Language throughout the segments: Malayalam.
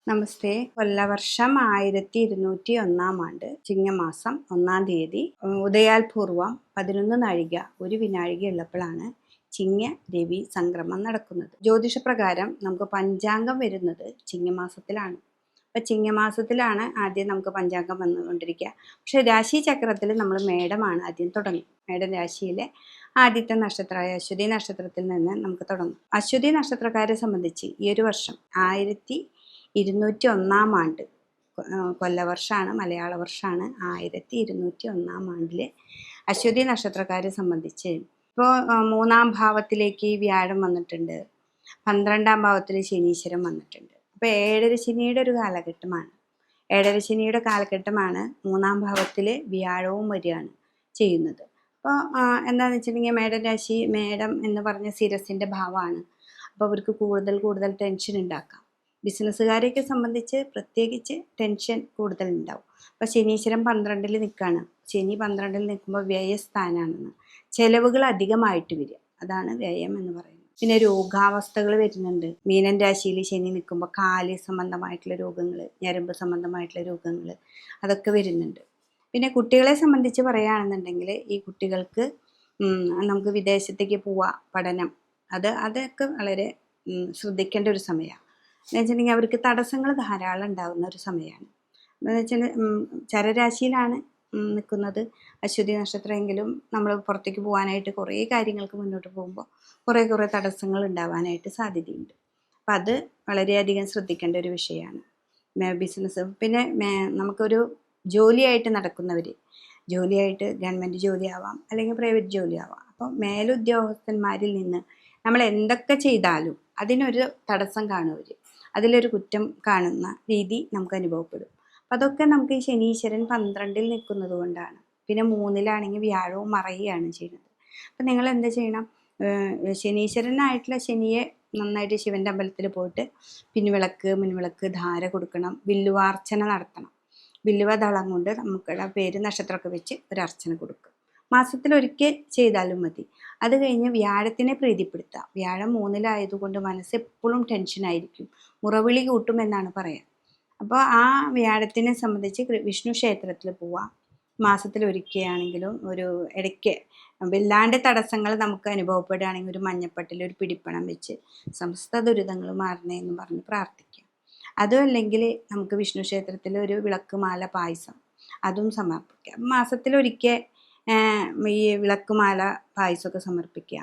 നമസ്തേ. കൊല്ലവർഷം 1201 ചിങ്ങമാസം 1 ഉദയാൽ പൂർവം 11 നാഴിക 1 വിനാഴിക ഉള്ളപ്പോഴാണ് ചിങ്ങ രവി സംക്രമം നടക്കുന്നത്. ജ്യോതിഷപ്രകാരം നമുക്ക് പഞ്ചാംഗം വരുന്നത് ചിങ്ങമാസത്തിലാണ്. അപ്പം ചിങ്ങമാസത്തിലാണ് ആദ്യം നമുക്ക് പഞ്ചാംഗം വന്നുകൊണ്ടിരിക്കുക. പക്ഷെ രാശി ചക്രത്തിൽ നമ്മൾ മേടമാണ് ആദ്യം തുടങ്ങും. മേടൻ രാശിയിലെ ആദ്യത്തെ നക്ഷത്രമായ അശ്വതി നക്ഷത്രത്തിൽ നിന്ന് നമുക്ക് തുടങ്ങും. അശ്വതി നക്ഷത്രക്കാരെ സംബന്ധിച്ച് ഈ ഒരു വർഷം 1201 കൊല്ലവർഷമാണ്, മലയാള വർഷമാണ്. 1201 അശ്വതി നക്ഷത്രക്കാരെ സംബന്ധിച്ച് ഇപ്പോൾ 3-ാം ഭാവത്തിലേക്ക് വ്യാഴം വന്നിട്ടുണ്ട്, 12-ാം ഭാവത്തിൽ ശനീശ്വരൻ വന്നിട്ടുണ്ട്. അപ്പോൾ ഏഴര ശനിയുടെ ഒരു കാലഘട്ടമാണ്. ഏഴര ശനിയുടെ കാലഘട്ടമാണ്. 3-ാം ഭാവത്തിൽ വ്യാഴവും വരികയാണ് ചെയ്യുന്നത്. അപ്പോൾ എന്താണെന്ന് വെച്ചിട്ടുണ്ടെങ്കിൽ മേടൻ രാശി, മേടം എന്ന് പറഞ്ഞ ശിരസിൻ്റെ ഭാവമാണ്. അപ്പോൾ അവർക്ക് കൂടുതൽ ടെൻഷൻ ഉണ്ടാക്കാം. ബിസിനസ്സുകാരെയൊക്കെ സംബന്ധിച്ച് പ്രത്യേകിച്ച് ടെൻഷൻ കൂടുതൽ ഉണ്ടാവും. അപ്പോൾ ശനീശ്വരൻ 12-ൽ നിൽക്കുകയാണ്. ശനി 12-ൽ നിൽക്കുമ്പോൾ വ്യയസ്ഥാനാണെന്ന്, ചിലവുകൾ അധികമായിട്ട് വരിക, അതാണ് വ്യയം എന്ന് പറയുന്നത്. പിന്നെ രോഗാവസ്ഥകൾ വരുന്നുണ്ട്. മീനൻ രാശിയിൽ ശനി നിൽക്കുമ്പോൾ കാല് സംബന്ധമായിട്ടുള്ള രോഗങ്ങൾ, ഞരമ്പ് സംബന്ധമായിട്ടുള്ള രോഗങ്ങൾ, അതൊക്കെ വരുന്നുണ്ട്. പിന്നെ കുട്ടികളെ സംബന്ധിച്ച് പറയുകയാണെന്നുണ്ടെങ്കിൽ ഈ കുട്ടികൾക്ക് നമുക്ക് വിദേശത്തേക്ക് പോവാം, പഠനം, അതൊക്കെ വളരെ ശ്രദ്ധിക്കേണ്ട ഒരു സമയമാണ്. എന്ന് വെച്ചിട്ടുണ്ടെങ്കിൽ അവർക്ക് തടസ്സങ്ങൾ ധാരാളം ഉണ്ടാകുന്ന ഒരു സമയമാണ്. എന്ന് വെച്ചാൽ ചരരാശിയിലാണ് നിൽക്കുന്നത് അശ്വതി നക്ഷത്രമെങ്കിലും നമ്മൾ പുറത്തേക്ക് പോകാനായിട്ട് കുറേ കാര്യങ്ങൾക്ക് മുന്നോട്ട് പോകുമ്പോൾ കുറേ തടസ്സങ്ങൾ ഉണ്ടാവാനായിട്ട് സാധ്യതയുണ്ട്. അപ്പം അത് വളരെയധികം ശ്രദ്ധിക്കേണ്ട ഒരു വിഷയമാണ്. ബിസിനസ്, പിന്നെ നമുക്കൊരു ജോലിയായിട്ട് നടക്കുന്നവർ, ജോലിയായിട്ട് ഗവൺമെൻറ് ജോലിയാവാം അല്ലെങ്കിൽ പ്രൈവറ്റ് ജോലിയാവാം. അപ്പോൾ മേലുദ്യോഗസ്ഥന്മാരിൽ നിന്ന് നമ്മൾ എന്തൊക്കെ ചെയ്താലും അതിനൊരു തടസ്സം കാണുവർ, അതിലൊരു കുറ്റം കാണുന്ന രീതി നമുക്ക് അനുഭവപ്പെടും. അപ്പം അതൊക്കെ നമുക്ക് ഈ ശനീശ്വരൻ 12-ൽ നിൽക്കുന്നത് കൊണ്ടാണ്. പിന്നെ 3-ലാണെങ്കിൽ വ്യാഴവും മറയുകയാണ് ചെയ്യുന്നത്. അപ്പം നിങ്ങൾ എന്താ ചെയ്യണം? ശനീശ്വരനായിട്ടുള്ള ശനിയെ നന്നായിട്ട് ശിവൻ്റെ അമ്പലത്തിൽ പോയിട്ട് മുൻവിളക്ക് ധാര കൊടുക്കണം, വില്ലുവാർച്ചന നടത്തണം. വില്ലുവ ദളം കൊണ്ട് നമുക്കുള്ള പേര് നക്ഷത്രമൊക്കെ വെച്ച് ഒരു അർച്ചന കൊടുക്കുക. മാസത്തിലൊരിക്കൽ ചെയ്താലും മതി. അത് കഴിഞ്ഞ് വ്യാഴത്തിനെ പ്രീതിപ്പെടുത്തുക. വ്യാഴം 3-ലായതുകൊണ്ട് മനസ്സ് എപ്പോഴും ടെൻഷനായിരിക്കും, മുറവിളി കൂട്ടുമെന്നാണ് പറയുക. അപ്പോൾ ആ വ്യാഴത്തിനെ സംബന്ധിച്ച് വിഷ്ണു ക്ഷേത്രത്തിൽ പോവുക. മാസത്തിലൊരിക്കലാണെങ്കിലും ഒരു ഇടയ്ക്ക് വല്ലാണ്ട് തടസ്സങ്ങൾ നമുക്ക് അനുഭവപ്പെടുകയാണെങ്കിൽ ഒരു മഞ്ഞപ്പട്ടിൽ ഒരു പിടിപ്പണം വെച്ച് സമസ്ത ദുരിതങ്ങൾ മാറണേന്ന് പറഞ്ഞ് പ്രാർത്ഥിക്കുക. അതും അല്ലെങ്കിൽ നമുക്ക് വിഷ്ണു ക്ഷേത്രത്തിൽ ഒരു വിളക്കുമാല പായസം അതും സമർപ്പിക്കുക. മാസത്തിലൊരിക്കൽ ഈ വിളക്കുമാല പായസമൊക്കെ സമർപ്പിക്കുക.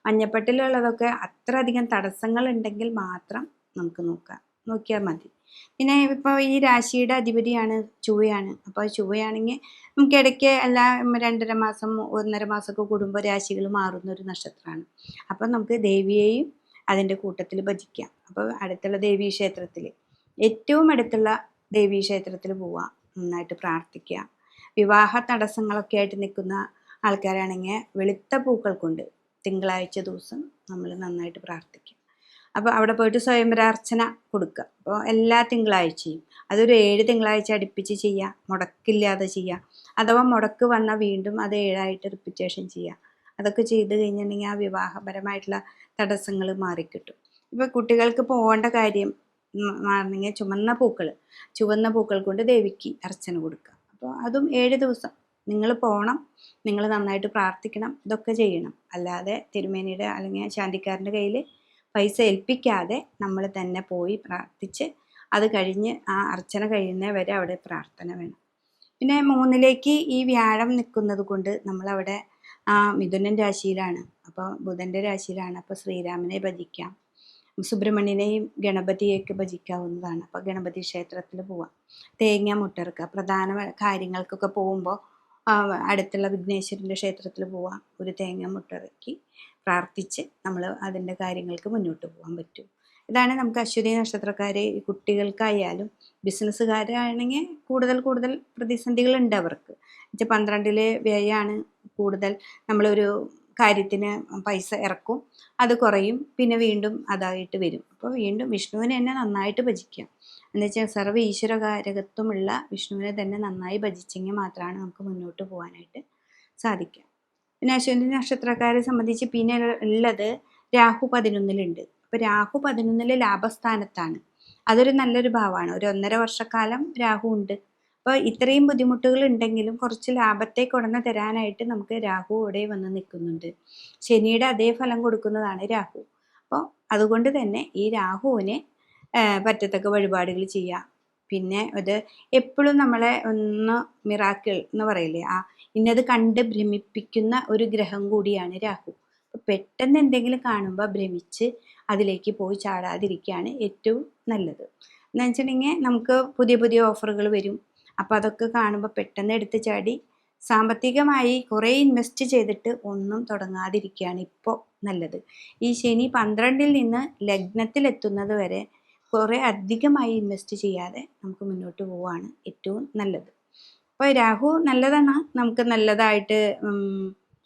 മഞ്ഞപ്പട്ടിലുള്ളതൊക്കെ അത്ര അധികം തടസ്സങ്ങൾ ഉണ്ടെങ്കിൽ മാത്രം നമുക്ക് നോക്കിയാൽ മതി. പിന്നെ ഇപ്പോൾ ഈ രാശിയുടെ അധിപതിയാണ് ചൊവ്വയാണ്. അപ്പോൾ ചൊവ്വയാണെങ്കിൽ നമുക്ക് ഇടയ്ക്ക് എല്ലാ 2.5 മാസം 1.5 മാസമൊക്കെ കൂടുമ്പോൾ രാശികൾ മാറുന്ന ഒരു നക്ഷത്രമാണ്. അപ്പോൾ നമുക്ക് ദേവിയെയും അതിൻ്റെ കൂട്ടത്തിൽ ഭജിക്കാം. അപ്പോൾ അടുത്തുള്ള ദേവീ ക്ഷേത്രത്തിൽ, ഏറ്റവും അടുത്തുള്ള ദേവീ ക്ഷേത്രത്തിൽ പോവുക, നന്നായിട്ട് പ്രാർത്ഥിക്കുക. വിവാഹ തടസ്സങ്ങളൊക്കെ ആയിട്ട് നിൽക്കുന്ന ആൾക്കാരാണെങ്കിൽ വെളുത്ത പൂക്കൾ കൊണ്ട് തിങ്കളാഴ്ച ദിവസം നമ്മൾ നന്നായിട്ട് പ്രാർത്ഥിക്കുക. അപ്പോൾ അവിടെ പോയിട്ട് സ്വയംവരാർച്ചന കൊടുക്കുക. അപ്പോൾ എല്ലാ തിങ്കളാഴ്ചയും അതൊരു 7 തിങ്കളാഴ്ച അടുപ്പിച്ച് ചെയ്യുക, മുടക്കില്ലാതെ ചെയ്യുക. അഥവാ മുടക്ക് വന്നാൽ വീണ്ടും അത് 7ആയിട്ട് റിപ്പീറ്റേഷൻ ചെയ്യുക. അതൊക്കെ ചെയ്ത് കഴിഞ്ഞിട്ടുണ്ടെങ്കിൽ ആ വിവാഹപരമായിട്ടുള്ള തടസ്സങ്ങൾ മാറിക്കിട്ടും. ഇപ്പോൾ കുട്ടികൾക്ക് പോകേണ്ട കാര്യം മാറണമെങ്കിൽ ചുവന്ന പൂക്കൾ കൊണ്ട് ദേവിക്ക് അർച്ചന കൊടുക്കുക. അപ്പോൾ അതും 7 ദിവസം നിങ്ങൾ പോകണം, നിങ്ങൾ നന്നായിട്ട് പ്രാർത്ഥിക്കണം, ഇതൊക്കെ ചെയ്യണം. അല്ലാതെ തിരുമേനിയുടെ അല്ലെങ്കിൽ ശാന്തിക്കാരൻ്റെ കയ്യിൽ പൈസ ഏൽപ്പിക്കാതെ നമ്മൾ തന്നെ പോയി പ്രാർത്ഥിച്ച് അത് കഴിഞ്ഞ് ആ അർച്ചന കഴിയുന്നവരെ അവിടെ പ്രാർത്ഥന വേണം. പിന്നെ 3-ലേക്ക് ഈ വ്യാഴം നിൽക്കുന്നത് കൊണ്ട് നമ്മളവിടെ മിഥുനൻ രാശിയിലാണ്, അപ്പോൾ ബുധൻ്റെ രാശിയിലാണ്. അപ്പോൾ ശ്രീരാമനെ ഭജിക്കാം, സുബ്രഹ്മണ്യനെയും ഗണപതിയെയൊക്കെ ഭജിക്കാവുന്നതാണ്. അപ്പോൾ ഗണപതി ക്ഷേത്രത്തിൽ പോവാം, തേങ്ങ മുട്ടിറക്കുക. പ്രധാന കാര്യങ്ങൾക്കൊക്കെ പോകുമ്പോൾ അടുത്തുള്ള വിഘ്നേശ്വരൻ്റെ ക്ഷേത്രത്തിൽ പോവാം, ഒരു തേങ്ങ മുട്ടിറക്കി പ്രാർത്ഥിച്ച് നമ്മൾ അതിൻ്റെ കാര്യങ്ങൾക്ക് മുന്നോട്ട് പോകാൻ പറ്റും. ഇതാണ് നമുക്ക് അശ്വതി നക്ഷത്രക്കാരെ, കുട്ടികൾക്കായാലും ബിസിനസ്സുകാരാണെങ്കിൽ കൂടുതൽ പ്രതിസന്ധികളുണ്ട് അവർക്ക്. 12-ലെ വ്യയമാണ് കൂടുതൽ. നമ്മളൊരു കാര്യത്തിന് പൈസ ഇറക്കും, അത് കുറയും, പിന്നെ വീണ്ടും അതായിട്ട് വരും. അപ്പോൾ വീണ്ടും വിഷ്ണുവിനെ തന്നെ നന്നായിട്ട് ഭജിക്കാം. എന്ന് വെച്ചാൽ സർവ്വ ഈശ്വരകാരകത്വമുള്ള വിഷ്ണുവിനെ തന്നെ നന്നായി ഭജിച്ചെങ്കിൽ മാത്രമാണ് നമുക്ക് മുന്നോട്ട് പോകാനായിട്ട് സാധിക്കുക. പിന്നെ അശ്വതി നക്ഷത്രക്കാരെ സംബന്ധിച്ച് പിന്നെ ഉള്ളത് രാഹു 11-ലുണ്ട്. അപ്പോൾ രാഹു 11-ലെ ലാഭസ്ഥാനത്താണ്. അതൊരു നല്ലൊരു ഭാവമാണ്. ഒരു 1.5 വർഷക്കാലം രാഹു ഉണ്ട്. അപ്പോൾ ഇത്രയും ബുദ്ധിമുട്ടുകൾ ഉണ്ടെങ്കിലും കുറച്ച് ലാഭത്തെ കൊടന്ന് തരാനായിട്ട് നമുക്ക് രാഹു ഇവിടെ വന്ന് നിൽക്കുന്നുണ്ട്. ശനിയുടെ അതേ ഫലം കൊടുക്കുന്നതാണ് രാഹു. അപ്പോൾ അതുകൊണ്ട് തന്നെ ഈ രാഹുവിന് പറ്റത്തക്ക വഴിപാടുകൾ ചെയ്യുക. പിന്നെ അത് എപ്പോഴും നമ്മളെ ഒന്ന് മിറാക്കിൾ എന്ന് പറയില്ലേ, ഇന്നത് കണ്ട് ഭ്രമിപ്പിക്കുന്ന ഒരു ഗ്രഹം കൂടിയാണ് രാഹു. അപ്പോൾ പെട്ടെന്ന് എന്തെങ്കിലും കാണുമ്പോൾ ഭ്രമിച്ച് അതിലേക്ക് പോയി ചാടാതിരിക്കുകയാണ് ഏറ്റവും നല്ലത്. എന്ന് വെച്ചിട്ടുണ്ടെങ്കിൽ നമുക്ക് പുതിയ പുതിയ ഓഫറുകൾ വരും. അപ്പോൾ അതൊക്കെ കാണുമ്പോൾ പെട്ടെന്ന് എടുത്ത് ചാടി സാമ്പത്തികമായി കുറേ ഇൻവെസ്റ്റ് ചെയ്തിട്ട് ഒന്നും തുടങ്ങാതിരിക്കുകയാണ് ഇപ്പോൾ നല്ലത്. ഈ ശനി 12-ൽ നിന്ന് ലഗ്നത്തിലെത്തുന്നത് വരെ കുറേ അധികമായി ഇൻവെസ്റ്റ് ചെയ്യാതെ നമുക്ക് മുന്നോട്ട് പോവുകയാണ് ഏറ്റവും നല്ലത്. അപ്പോൾ രാഹു നല്ലതാണ്, നമുക്ക് നല്ലതായിട്ട്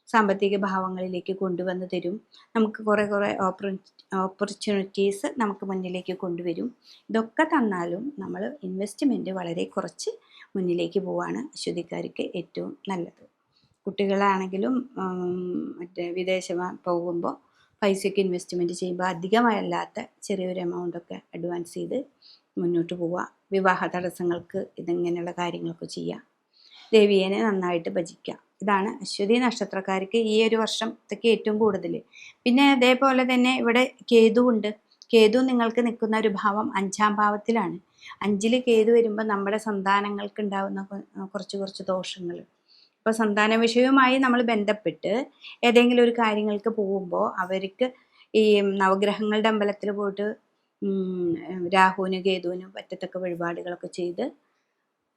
സാമ്പത്തിക ഭാവങ്ങളിലേക്ക് കൊണ്ടുവന്ന് തരും. നമുക്ക് കുറേ ഓപ്പർച്യൂണിറ്റീസ് നമുക്ക് മുന്നിലേക്ക് കൊണ്ടുവരും. ഇതൊക്കെ തന്നാലും നമ്മൾ ഇൻവെസ്റ്റ്മെൻറ്റ് വളരെ കുറച്ച് മുന്നിലേക്ക് പോവുകയാണ് അശ്വതിക്കാർക്ക് ഏറ്റവും നല്ലത്. കുട്ടികളാണെങ്കിലും വിദേശം പോകുമ്പോൾ പൈസയ്ക്ക് ഇൻവെസ്റ്റ്മെൻറ്റ് ചെയ്യുമ്പോൾ അധികമല്ലാത്ത ചെറിയൊരു എമൗണ്ടൊക്കെ അഡ്വാൻസ് ചെയ്ത് മുന്നോട്ട് പോവുക. വിവാഹ തടസ്സങ്ങൾക്ക് ഇതിങ്ങനെയുള്ള കാര്യങ്ങളൊക്കെ ചെയ്യുക. ദേവിയേനെ നന്നായിട്ട് ഭജിക്കുക. ഇതാണ് അശ്വതി നക്ഷത്രക്കാർക്ക് ഈ ഒരു വർഷത്തേക്ക് ഏറ്റവും കൂടുതൽ. പിന്നെ അതേപോലെ തന്നെ ഇവിടെ കേതു ഉണ്ട്. കേതു നിങ്ങൾക്ക് നിൽക്കുന്ന ഒരു ഭാവം 5-ാം ഭാവത്തിലാണ്. 5-ൽ കേതു വരുമ്പോൾ നമ്മുടെ സന്താനങ്ങൾക്ക് ഉണ്ടാകുന്ന കുറച്ച് ദോഷങ്ങൾ. ഇപ്പോൾ സന്താന വിഷയവുമായി നമ്മൾ ബന്ധപ്പെട്ട് ഏതെങ്കിലും ഒരു കാര്യങ്ങൾക്ക് പോകുമ്പോൾ അവർക്ക് ഈ നവഗ്രഹങ്ങളുടെ അമ്പലത്തിൽ പോയിട്ട് രാഹുവിനും കേതുവിനും പറ്റത്തക്ക വഴിപാടുകളൊക്കെ ചെയ്ത്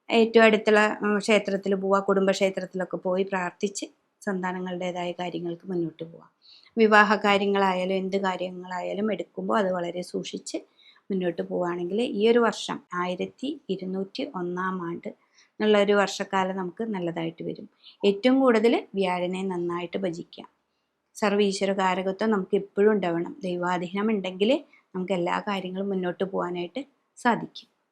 ഏറ്റവും അടുത്തുള്ള ക്ഷേത്രത്തിൽ പോവുക, കുടുംബക്ഷേത്രത്തിലൊക്കെ പോയി പ്രാർത്ഥിച്ച് സന്താനങ്ങളുടേതായ കാര്യങ്ങൾക്ക് മുന്നോട്ട് പോവുക. വിവാഹ കാര്യങ്ങളായാലും എന്ത് കാര്യങ്ങളായാലും എടുക്കുമ്പോൾ അത് വളരെ സൂക്ഷിച്ച് മുന്നോട്ട് പോവുകയാണെങ്കിൽ ഈ ഒരു വർഷം 1201 ആണ്ട് എന്നുള്ളൊരു വർഷക്കാലം നമുക്ക് നല്ലതായിട്ട് വരും. ഏറ്റവും കൂടുതൽ വ്യാഴനെ നന്നായിട്ട് ഭജിക്കാം. സർവീശ്വര കാരകത്വം നമുക്ക് എപ്പോഴും ഉണ്ടാവണം. ദൈവാധീനം ഉണ്ടെങ്കിൽ നമുക്ക് എല്ലാ കാര്യങ്ങളും മുന്നോട്ട് പോകാനായിട്ട് സാധിക്കും.